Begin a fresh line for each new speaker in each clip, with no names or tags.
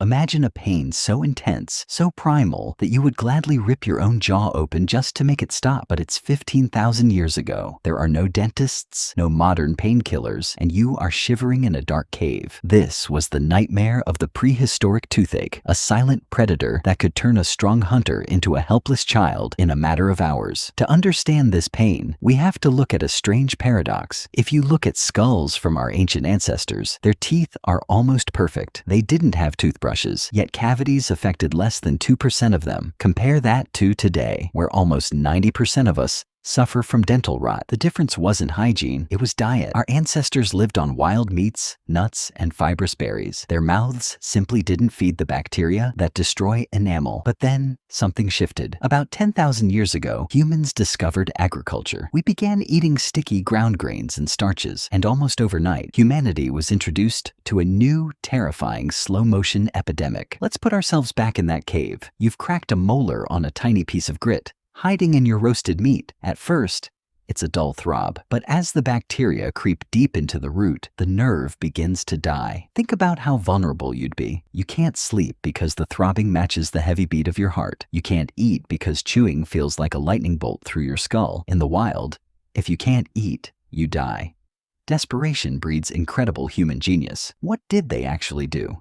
Imagine a pain so intense, so primal, that you would gladly rip your own jaw open just to make it stop. But it's 15,000 years ago. There are no dentists, no modern painkillers, and you are shivering in a dark cave. This was the nightmare of the prehistoric toothache, a silent predator that could turn a strong hunter into a helpless child in a matter of hours. To understand this pain, we have to look at a strange paradox. If you look at skulls from our ancient ancestors, their teeth are almost perfect. They didn't have toothbrushes, yet cavities affected less than 2% of them. Compare that to today, where almost 90% of us suffer from dental rot. The difference wasn't hygiene, it was diet. Our ancestors lived on wild meats, nuts, and fibrous berries. Their mouths simply didn't feed the bacteria that destroy enamel. But then, something shifted. About 10,000 years ago, humans discovered agriculture. We began eating sticky ground grains and starches, and almost overnight, humanity was introduced to a new, terrifying, slow-motion epidemic. Let's put ourselves back in that cave. You've cracked a molar on a tiny piece of grit, hiding in your roasted meat. At first, it's a dull throb, but as the bacteria creep deep into the root, the nerve begins to die. Think about how vulnerable you'd be. You can't sleep because the throbbing matches the heavy beat of your heart. You can't eat because chewing feels like a lightning bolt through your skull. In the wild, if you can't eat, you die. Desperation breeds incredible human genius. What did they actually do?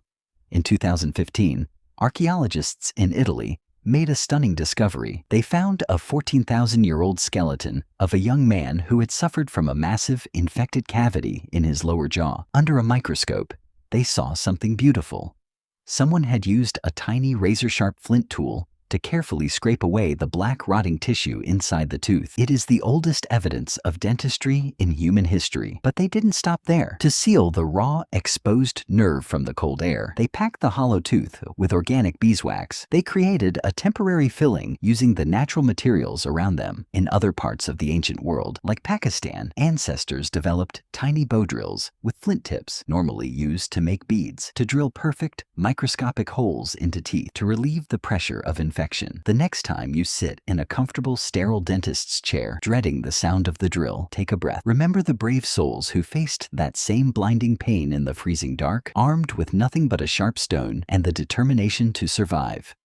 In 2015, archaeologists in Italy made a stunning discovery. They found a 14,000-year-old skeleton of a young man who had suffered from a massive infected cavity in his lower jaw. Under a microscope, they saw something beautiful. Someone had used a tiny razor-sharp flint tool to carefully scrape away the black rotting tissue inside the tooth. It is the oldest evidence of dentistry in human history. But they didn't stop there. To seal the raw, exposed nerve from the cold air, they packed the hollow tooth with organic beeswax. They created a temporary filling using the natural materials around them. In other parts of the ancient world, like Pakistan, ancestors developed tiny bow drills with flint tips, normally used to make beads, to drill perfect, microscopic holes into teeth to relieve the pressure of infection. The next time you sit in a comfortable, sterile dentist's chair, dreading the sound of the drill, take a breath. Remember the brave souls who faced that same blinding pain in the freezing dark, armed with nothing but a sharp stone and the determination to survive.